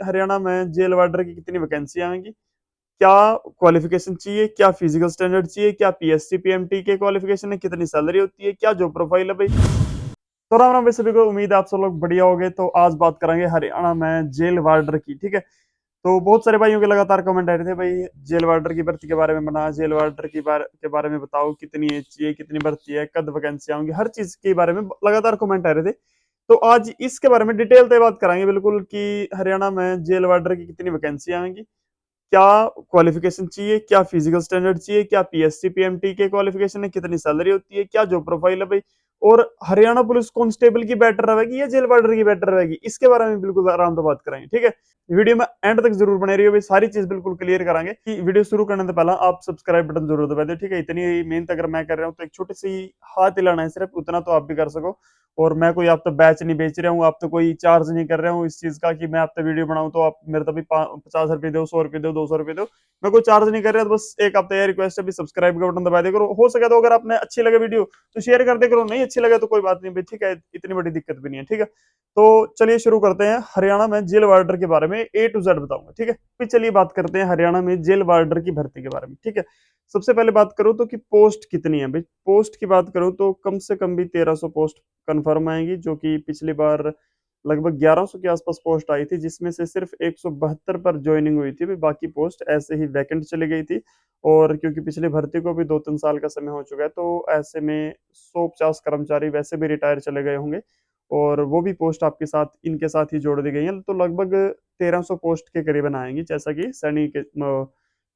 हरियाणा में जेल वार्डर की कितनी वैकेंसी आएंगी, क्या क्वालिफिकेशन चाहिए, क्या फिजिकल स्टैंडर्ड चाहिए, क्या पीएससी पीएमटी के क्वालिफिकेशन है, कितनी सैलरी होती है, क्या जॉब प्रोफाइल है भाई। तो राम राम भाई सभी को, उम्मीद है आप सब लोग बढ़िया होंगे। तो आज बात करेंगे हरियाणा में जेल वार्डर की, ठीक है। तो बहुत सारे भाइयों के लगातार कमेंट आ रहे थे, भाई जेल वार्डर की भर्ती के बारे में बना, जेल वार्डर के बारे में बताओ, कितनी एज चाहिए, कितनी भर्ती है, कद वैकेंसी आएंगी, हर चीज के बारे में लगातार कमेंट आ रहे थे। तो आज इसके बारे में डिटेल से बात कराएंगे बिल्कुल कि हरियाणा में जेल वार्डर की कितनी वैकेंसी आएंगी, क्या क्वालिफिकेशन चाहिए, क्या फिजिकल स्टैंडर्ड चाहिए, क्या पीएससी पीएमटी के क्वालिफिकेशन है, कितनी सैलरी होती है, क्या जॉब प्रोफाइल है भाई। और हरियाणा पुलिस कांस्टेबल की बेटर रहेगी या जेल वार्डर की बेटर रहेगी, इसके बारे में बिल्कुल आराम से बात करेंगे, ठीक है। वीडियो में एंड तक जरूर बने रहिए भाई, सारी चीज बिल्कुल क्लियर कराएंगे। कि वीडियो शुरू करने से पहले आप सब्सक्राइब बटन जरूर दबा दो, ठीक है। इतनी मेहनत अगर मैं कर रहा हूँ तो एक छोटी सी हाथ हिलाना है सिर्फ, उतना तो आप भी कर सको। और मैं कोई आप तो बैच नहीं बेच रहा हूँ, आप तो कोई चार्ज नहीं कर रहा हूँ इस चीज का कि मैं आप तो वीडियो बनाऊं तो आप मेरे तो भी 50 रुपए दो, 100 रुपए दो, 200 रुपए दो। मैं कोई चार्ज नहीं कर रहा, तो बस एक आपसे यह रिक्वेस्ट है भी सब्सक्राइब का बटन दबा दे करो। हो सके तो अगर आपने अच्छी लगे वीडियो तो शेयर कर दे करो, नहीं अच्छी लगे तो कोई बात नहीं भाई, ठीक है, इतनी बड़ी दिक्कत भी नहीं है, ठीक है। तो चलिए शुरू करते हैं। हरियाणा में जेल वार्डर के बारे में A to Z बताऊंगा, ठीक है। फिर चलिए बात करते हैं हरियाणा में जेल वार्डर की भर्ती के बारे में, ठीक है। सबसे पहले बात करूं तो कि पोस्ट कितनी है भाई। पोस्ट की बात करूं तो कम से कम भी 1300 पोस्ट कंफर्म आएंगी, जो कि पिछली बार लगभग 1100 के आसपास पोस्ट आई थी, जिसमें से सिर्फ 172 पर ज्वाइनिंग हुई थी भाई, बाकी पोस्ट ऐसे ही वैकेंट चली गई थी। और क्योंकि पिछली भर्ती को भी 2-3 साल का समय हो चुका है, तो ऐसे में 150 कर्मचारी वैसे भी रिटायर चले गए होंगे, और वो भी पोस्ट आपके साथ इनके साथ ही जोड़ दी गई है। तो लगभग 1300 पोस्ट के करीबन आएंगी, जैसा कि सैनी के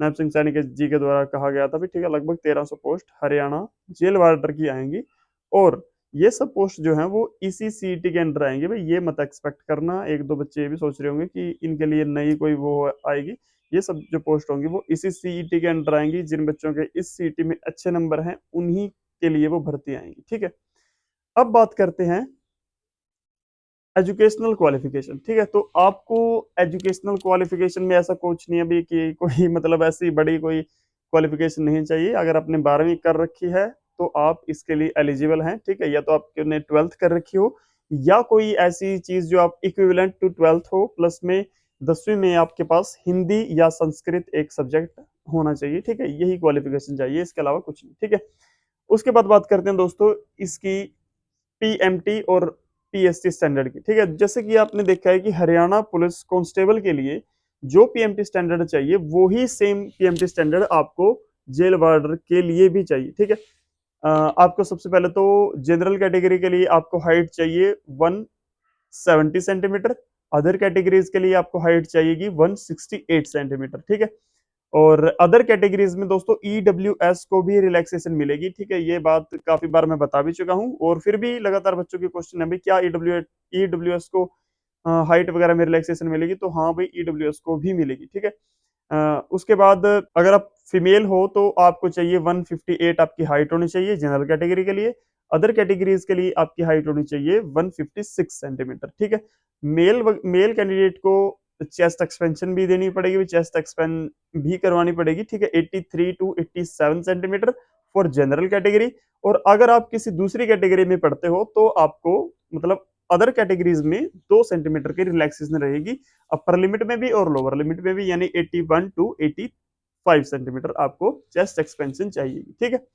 नैप सिंह सैनी के जी के द्वारा कहा गया था भी, ठीक है। लगभग 1300 पोस्ट हरियाणा जेल वार्डर की आएंगी। और ये सब पोस्ट जो है वो इसी सीईटी के अंडर आएंगे भाई, ये मत एक्सपेक्ट करना। एक दो बच्चे ये भी सोच रहे होंगे कि इनके लिए नई कोई वो आएगी। ये सब जो पोस्ट होंगी वो इसी सीईटी के अंडर आएंगी। जिन बच्चों के इस सीईटी में अच्छे नंबर हैं उन्हीं के लिए वो भर्ती आएंगी, ठीक है। अब बात करते हैं एजुकेशनल क्वालिफिकेशन, ठीक है। तो आपको एजुकेशनल क्वालिफिकेशन में ऐसा कुछ नहीं है भी कि कोई मतलब ऐसी बड़ी कोई क्वालिफिकेशन नहीं चाहिए। अगर आपने 12वीं कर रखी है तो आप इसके लिए एलिजिबल हैं, ठीक है। या तो आपने 12th कर रखी हो, या कोई ऐसी चीज जो आप इक्विवेलेंट टू 12th हो, प्लस में 10वीं में आपके पास हिंदी या संस्कृत एक सब्जेक्ट होना चाहिए, ठीक है। यही क्वालिफिकेशन चाहिए, इसके अलावा कुछ नहीं, ठीक है। उसके बाद बात करते हैं दोस्तों इसकी पीएमटी और पीएससी स्टैंडर्ड की, ठीक है। जैसे कि आपने देखा है कि हरियाणा पुलिस कांस्टेबल के लिए जो पीएमटी स्टैंडर्ड चाहिए वो ही सेम पीएमटी स्टैंडर्ड आपको जेल वार्डर के लिए भी चाहिए, ठीक है। आपको सबसे पहले तो जनरल कैटेगरी के लिए आपको हाइट चाहिए 170 सेंटीमीटर। अदर कैटेगरीज के लिए आपको हाइट चाहिएगी 168 सेंटीमीटर, ठीक है। और अदर कैटेगरीज में दोस्तों ईडब्ल्यूएस को भी रिलैक्सेशन मिलेगी, ठीक है। ये बात काफी बार मैं बता भी चुका हूँ, और फिर भी लगातार बच्चों के क्वेश्चन है भाई क्या ईडब्ल्यूएस को हाइट वगैरह में रिलैक्सेशन मिलेगी, तो हाँ भाई ईडब्ल्यूएस को भी मिलेगी, ठीक है। उसके बाद अगर आप फीमेल हो तो आपको चाहिए 158 आपकी हाइट होनी चाहिए जनरल कैटेगरी के लिए। अदर कैटेगरीज के लिए आपकी हाइट होनी चाहिए 156 सेंटीमीटर, ठीक है। मेल कैंडिडेट को चेस्ट एक्सपेंशन भी देनी पड़ेगी, चेस्ट एक्सपेंड भी करवानी पड़ेगी, ठीक है। 83 to 87 centimetre for general category. और अगर आप किसी दूसरी कैटेगरी में पढ़ते हो तो आपको मतलब अदर कैटेगरीज में 2 सेंटीमीटर की रिलैक्सेशन रहेगी, अपर लिमिट में भी और लोअर लिमिट में भी, यानी 81 to 85 सेंटीमीटर आपको चेस्ट एक्सपेंशन चाहिए, ठीक है।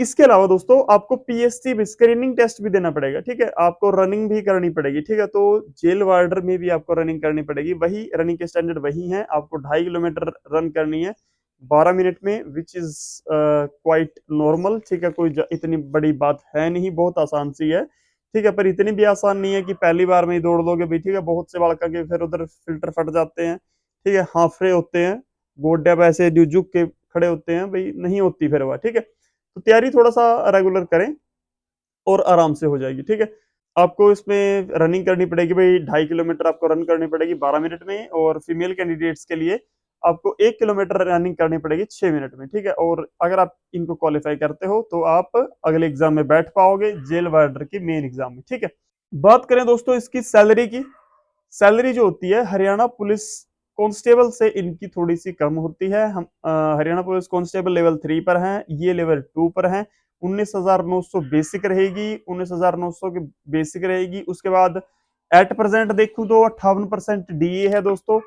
इसके अलावा दोस्तों आपको पीएससी स्क्रीनिंग टेस्ट भी देना पड़ेगा, ठीक है। आपको रनिंग भी करनी पड़ेगी, ठीक है। तो जेल वार्डर में भी आपको रनिंग करनी पड़ेगी, वही रनिंग के स्टैंडर्ड वही है। आपको 2.5 किलोमीटर रन करनी है 12 मिनट में, विच इज क्वाइट नॉर्मल, ठीक है। कोई इतनी बड़ी बात है नहीं, बहुत आसान सी है, ठीक है। पर इतनी भी आसान नहीं है कि पहली बार में ही दौड़ दोगे भी, ठीक है। बहुत से बालका के फिर उधर फिल्टर फट जाते हैं, ठीक है, हाफरे होते हैं, गोड्या पे ऐसे झुक के खड़े होते हैं भाई, नहीं होती फिर वह, ठीक है। तो तैयारी थोड़ा सा रेगुलर करें और आराम से हो जाएगी, ठीक है। आपको इसमें रनिंग करनी पड़ेगी भाई, 2.5 किलोमीटर आपको रन करनी पड़ेगी 12 मिनट में। और फीमेल कैंडिडेट्स के लिए आपको 1 किलोमीटर रनिंग करनी पड़ेगी 6 मिनट में, ठीक है। और अगर आप इनको क्वालिफाई करते हो तो आप अगले एग्जाम में बैठ पाओगे, जेल वार्डर की मेन एग्जाम में, ठीक है। बात करें दोस्तों इसकी सैलरी की। सैलरी जो होती है हरियाणा पुलिस कांस्टेबल से इनकी थोड़ी सी कम होती है। हम हरियाणा पुलिस कांस्टेबल लेवल 3 पर हैं, ये लेवल 2 पर हैं। 19,900 बेसिक रहेगी, 19,900 की बेसिक रहेगी। उसके बाद एट प्रेजेंट देखूं तो 58% डीए है दोस्तों।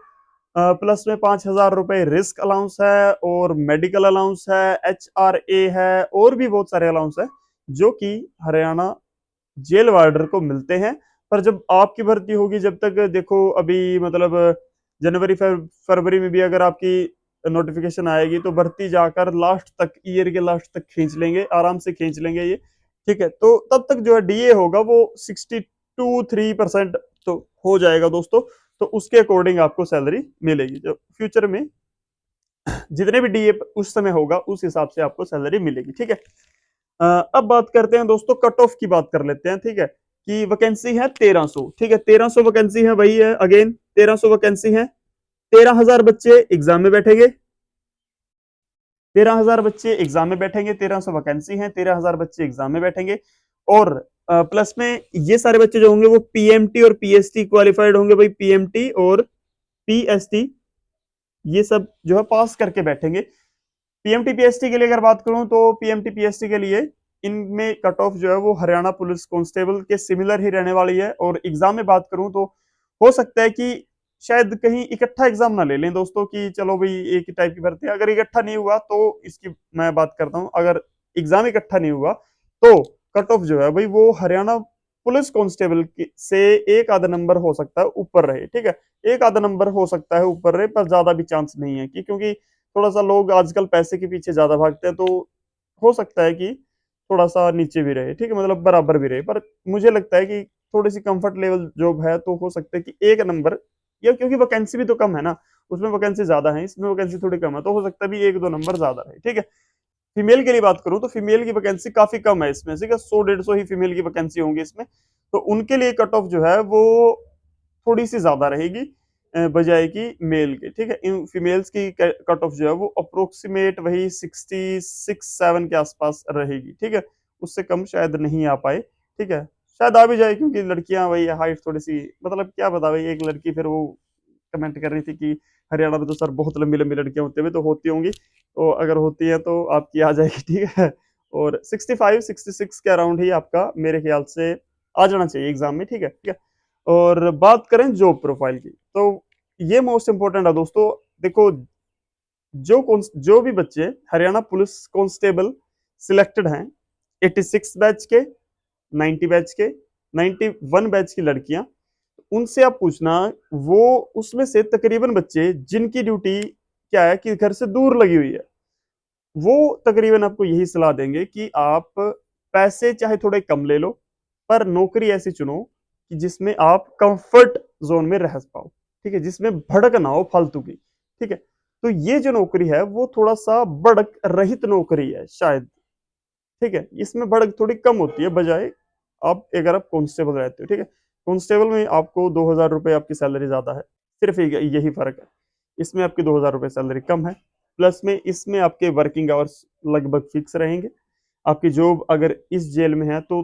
प्लस में 5,000 रुपए रिस्क अलाउंस है और मेडिकल अलाउंस है, HRA है और भी बहुत सारे अलाउंस है जो कि हरियाणा जेल वार्डर को मिलते हैं। पर जब आपकी भर्ती होगी, जब तक देखो अभी मतलब जनवरी फरवरी में भी अगर आपकी नोटिफिकेशन आएगी तो भर्ती जाकर लास्ट तक, ईयर के लास्ट तक खींच लेंगे, आराम से खींच लेंगे ये। ठीक है, तो तब तक जो है डीए होगा वो 62-3% तो हो जाएगा दोस्तों। तो उसके अकॉर्डिंग आपको सैलरी मिलेगी, जो फ्यूचर में जितने भी डीए उस समय होगा उस हिसाब से आपको सैलरी मिलेगी। ठीक है, अब बात करते हैं दोस्तों, कट ऑफ की बात कर लेते हैं। ठीक है, कि वैकेंसी है 1300। ठीक है, 1300 वैकेंसी है, वही है अगेन 1300 वैकेंसी है। 13,000 बच्चे एग्जाम में बैठेंगे, 13,000 बच्चे एग्जाम में बैठेंगे। 1300 वैकेंसी है, 13,000 बच्चे एग्जाम में बैठेंगे। और प्लस में ये सारे बच्चे जो होंगे वो पीएमटी और पीएसटी क्वालिफाइड होंगे भाई। पीएमटी और पीएसटी ये सब जो है पास करके बैठेंगे। पीएमटी पीएसटी के लिए अगर बात करूं तो पीएमटी पीएसटी के लिए इनमें कट ऑफ जो है वो हरियाणा पुलिस कांस्टेबल के सिमिलर ही रहने वाली है। और एग्जाम में बात करूं तो हो सकता है कि शायद कहीं इकट्ठा एग्जाम ना ले लें दोस्तों, कि चलो भाई एक ही टाइप की भर्ती है। अगर इकट्ठा नहीं हुआ तो इसकी मैं बात करता हूं, अगर एग्जाम इकट्ठा नहीं हुआ तो कट ऑफ जो है भाई वो हरियाणा पुलिस कांस्टेबल से एक आधा नंबर हो सकता है ऊपर रहे। ठीक है, एक आधा नंबर हो सकता है ऊपर रहे, पर ज्यादा भी चांस नहीं है, कि क्योंकि थोड़ा सा लोग आजकल पैसे के पीछे ज्यादा भागते हैं, तो हो सकता है कि थोड़ा सा नीचे भी रहे। ठीक है, मतलब बराबर भी रहे। पर मुझे लगता है कि थोड़ी सी कंफर्ट लेवल जॉब है तो हो सकता है कि एक नंबर, या क्योंकि वैकेंसी भी तो कम है ना, उसमें वैकेंसी ज्यादा है, इसमें वैकेंसी थोड़ी कम है, तो हो सकता है भी एक दो नंबर ज्यादा रहे। ठीक है, फीमेल के लिए बात करूं तो फीमेल की वैकेंसी काफी कम है, इसमें से 100-150 ही फीमेल की वैकेंसी होंगी इसमें। तो उनके लिए कट ऑफ जो है वो थोड़ी सी ज्यादा रहेगी बजाय की मेल के। ठीक है, इन फीमेल्स की कट ऑफ जो है वो अप्रोक्सीमेट वही 66-7 के आसपास रहेगी। ठीक है, उससे कम शायद नहीं आ पाए। ठीक है, शायद आ भी जाए, क्योंकि लड़कियां वही हाइट थोड़ी सी, मतलब क्या बता भाई, एक लड़की फिर वो कमेंट कर रही थी कि हरियाणा में तो सर बहुत लंबी लंबी लड़कियां होती है, तो होती होंगी, तो अगर होती है तो आपकी आ जाएगी। ठीक है, और 65-66 के अराउंड ही आपका मेरे ख्याल से आ जाना चाहिए एग्जाम में। ठीक है, ठीक है। और बात करें जॉब प्रोफाइल की, तो ये मोस्ट इंपॉर्टेंट है दोस्तों। देखो, जो भी बच्चे हरियाणा पुलिस कांस्टेबल सिलेक्टेड हैं, 86 बैच के, 90 बैच के, 91 बैच की लड़कियां, उनसे आप पूछना, वो उसमें से तकरीबन बच्चे जिनकी ड्यूटी क्या है कि घर से दूर लगी हुई है, वो तकरीबन आपको यही सलाह देंगे कि आप पैसे चाहे थोड़े कम ले लो, पर नौकरी ऐसी चुनो कि जिसमें आप कंफर्ट जोन में रह पाओ। ठीक है, जिसमें भड़क ना हो फालतू की। ठीक है, तो ये जो नौकरी है वो थोड़ा सा भड़क रहित नौकरी है शायद। ठीक है, इसमें भड़क थोड़ी कम होती है बजाय आप अगर आप कांस्टेबल रहते हो। ठीक है, कांस्टेबल में आपको 2,000 रुपये आपकी सैलरी ज्यादा है, सिर्फ यही फर्क है। इसमें आपकी 2,000 रुपये सैलरी कम है। प्लस में इसमें आपके वर्किंग आवर्स लगभग फिक्स रहेंगे। आपकी जॉब अगर इस जेल में है तो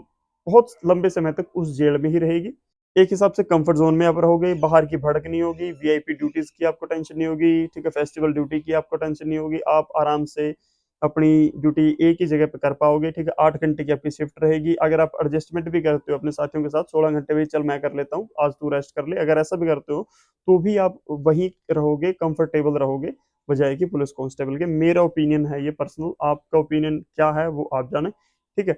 बहुत लंबे समय तक उस जेल में ही रहेगी। एक हिसाब से कंफर्ट जोन में आप रहोगे, बाहर की भड़क नहीं होगी, वीआईपी ड्यूटीज की आपको टेंशन नहीं होगी। ठीक है, फेस्टिवल ड्यूटी की आपको टेंशन नहीं होगी, आप आराम से अपनी ड्यूटी एक ही जगह पे कर पाओगे। ठीक है, 8 घंटे की आपकी शिफ्ट रहेगी। अगर आप एडजस्टमेंट भी करते हो अपने साथियों के साथ, 16 घंटे भी चल मैं कर लेता हूँ, आज तू रेस्ट कर ले, अगर ऐसा भी करते हो तो भी आप वहीं रहोगे, कंफर्टेबल रहोगे बजाय कि पुलिस कांस्टेबल के। मेरा ओपिनियन है ये पर्सनल, आपका ओपिनियन क्या है वो आप जाने। ठीक है,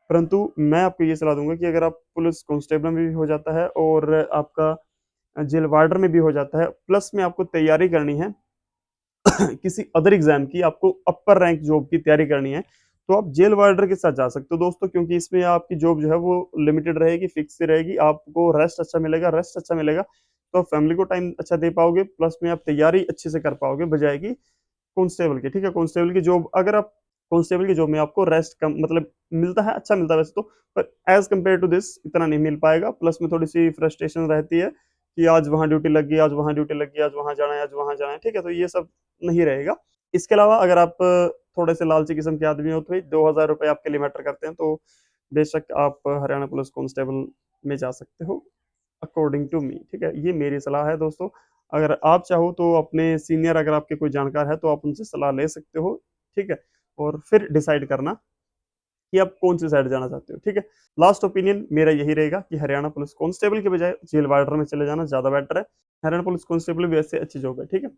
परंतु मैं आपको ये सलाह दूंगा कि अगर आप पुलिस कांस्टेबल में भी हो जाता है और आपका जेल वार्डर में भी हो जाता है, प्लस में आपको तैयारी करनी है किसी अदर एग्जाम की, आपको अपर रैंक जॉब की तैयारी करनी है, तो आप जेल वार्डर के साथ जा सकते हो दोस्तों। क्योंकि इसमें आपकी जॉब जो है वो लिमिटेड रहेगी, फिक्स रहेगी, आपको रेस्ट अच्छा मिलेगा, रेस्ट अच्छा मिलेगा तो आप फैमिली को टाइम अच्छा दे पाओगे, प्लस में आप तैयारी अच्छे से कर पाओगे बजाय की कांस्टेबल की। ठीक है, कांस्टेबल की जॉब, अगर आप कांस्टेबल की जॉब में आपको रेस्ट कम मतलब मिलता है, अच्छा मिलता है वैसे तो, पर एज कम्पेयर टू दिस इतना नहीं मिल पाएगा। प्लस में थोड़ी सी फ्रस्ट्रेशन रहती है कि आज वहां ड्यूटी लग गई, आज वहां ड्यूटी लग गई, आज वहां जाना है, आज वहां जाना है। ठीक है, तो ये सब नहीं रहेगा। इसके अलावा अगर आप थोड़े से लालची किस्म के आदमी हो तो 2,000 रुपये आपके लिए मैटर करते हैं, तो बेशक आप हरियाणा पुलिस कांस्टेबल में जा सकते हो अकॉर्डिंग टू मी। ठीक है, ये मेरी सलाह है दोस्तों। अगर आप चाहो तो अपने सीनियर, अगर आपके कोई जानकार है तो आप उनसे सलाह ले सकते हो। ठीक है, और फिर डिसाइड करना कि आप कौन सी साइड जाना चाहते हो। ठीक है, लास्ट ओपिनियन मेरा यही रहेगा कि हरियाणा पुलिस कांस्टेबल के बजाय जेल वार्डर में चले जाना ज्यादा बेटर है। हरियाणा पुलिस कांस्टेबल भी वैसे अच्छी जॉब है। ठीक है,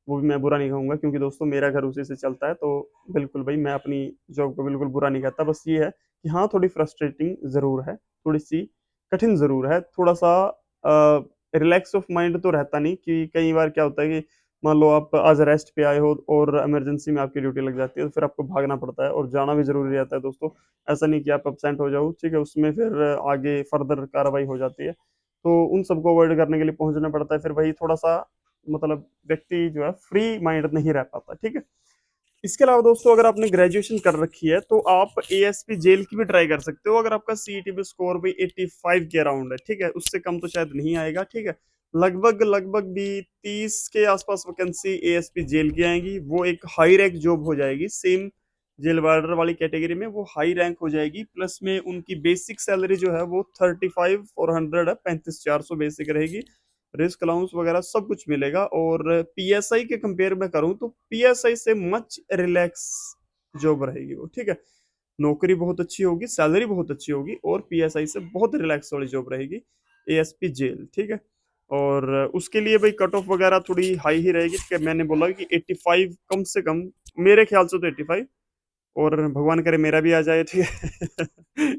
वो भी मैं बुरा नहीं कहूंगा, क्योंकि दोस्तों मेरा घर उसी से चलता है, तो बिल्कुल भाई मैं अपनी जॉब को बिल्कुल बुरा नहीं कहता। बस ये है कि हाँ, थोड़ी फ्रस्ट्रेटिंग जरूर है, थोड़ी सी कठिन जरूर है, थोड़ा सा रिलैक्स ऑफ माइंड तो रहता नहीं। कि कई बार क्या होता है कि मान लो आप आज रेस्ट पे आए हो और इमरजेंसी में आपकी ड्यूटी लग जाती है, तो फिर आपको भागना पड़ता है और जाना भी जरूरी रहता है दोस्तों। ऐसा नहीं कि आप एब्सेंट हो जाओ, ठीक है, उसमें फिर आगे फर्दर कार्रवाई हो जाती है। तो उन सबको अवॉइड करने के लिए पहुंचना पड़ता है, फिर वही थोड़ा सा मतलब व्यक्ति जो है फ्री माइंड नहीं रह पाता। ठीक है, इसके अलावा दोस्तों अगर आपने ग्रेजुएशन कर रखी है तो आप एएसपी जेल की भी ट्राई कर सकते हो, अगर आपका सीईटी पे स्कोर भी 85 के अराउंड है। ठीक है, उससे कम तो शायद नहीं आएगा। ठीक है, लगभग लगभग भी 30 के आसपास वैकेंसी एएसपी जेल की आएगी। वो एक हाई रैंक जॉब हो जाएगी, सेम जेल वार्डर वाली कैटेगरी में वो हाई रैंक हो जाएगी। प्लस में उनकी बेसिक सैलरी जो है वो 35,400 है, 35,400 बेसिक रहेगी। रिस्क अलाउंस वगैरह सब कुछ मिलेगा। और पीएसआई के कंपेयर में करूं तो पीएसआई से मच रिलैक्स जॉब रहेगी वो। ठीक है, नौकरी बहुत अच्छी होगी, सैलरी बहुत अच्छी होगी, और पीएसआई से बहुत रिलैक्स वाली जॉब रहेगी एएसपी जेल। ठीक है, और उसके लिए भाई कट ऑफ वगैरह थोड़ी हाई ही रहेगी। ठीक है, मैंने बोला कि 85 कम से कम, मेरे ख्याल से तो 85, और भगवान करे मेरा भी आ जाए। ठीक है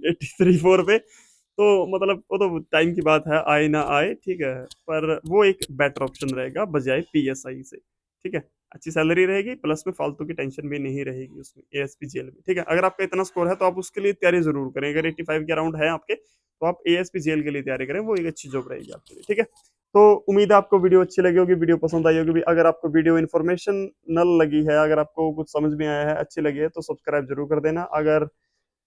83 4 पे, तो मतलब वो तो टाइम की बात है, आए ना आए। ठीक है, पर वो एक बेटर ऑप्शन रहेगा बजाय पीएसआई से। ठीक है, अच्छी सैलरी रहेगी, प्लस में फालतू की टेंशन भी नहीं रहेगी उसमें एएसपी जेल में। ठीक है, अगर आपका इतना स्कोर है तो आप उसके लिए तैयारी जरूर करें। अगर 85 के अराउंड है आपके, तो आप एएसपी जेल के लिए तैयारी करें, वो एक अच्छी जॉब रहेगी आपके लिए। ठीक है, तो उम्मीद है आपको वीडियो अच्छी लगी होगी, वीडियो पसंद आई होगी भी। अगर आपको वीडियो इन्फॉर्मेशनल लगी है, अगर आपको कुछ समझ में आया है, अच्छी लगी है, तो सब्सक्राइब जरूर कर देना। अगर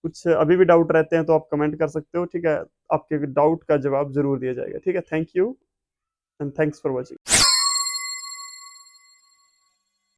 कुछ अभी भी डाउट रहते हैं तो आप कमेंट कर सकते हो। ठीक है, आपके डाउट का जवाब जरूर दिया जाएगा। ठीक है, thank you and thanks for watching.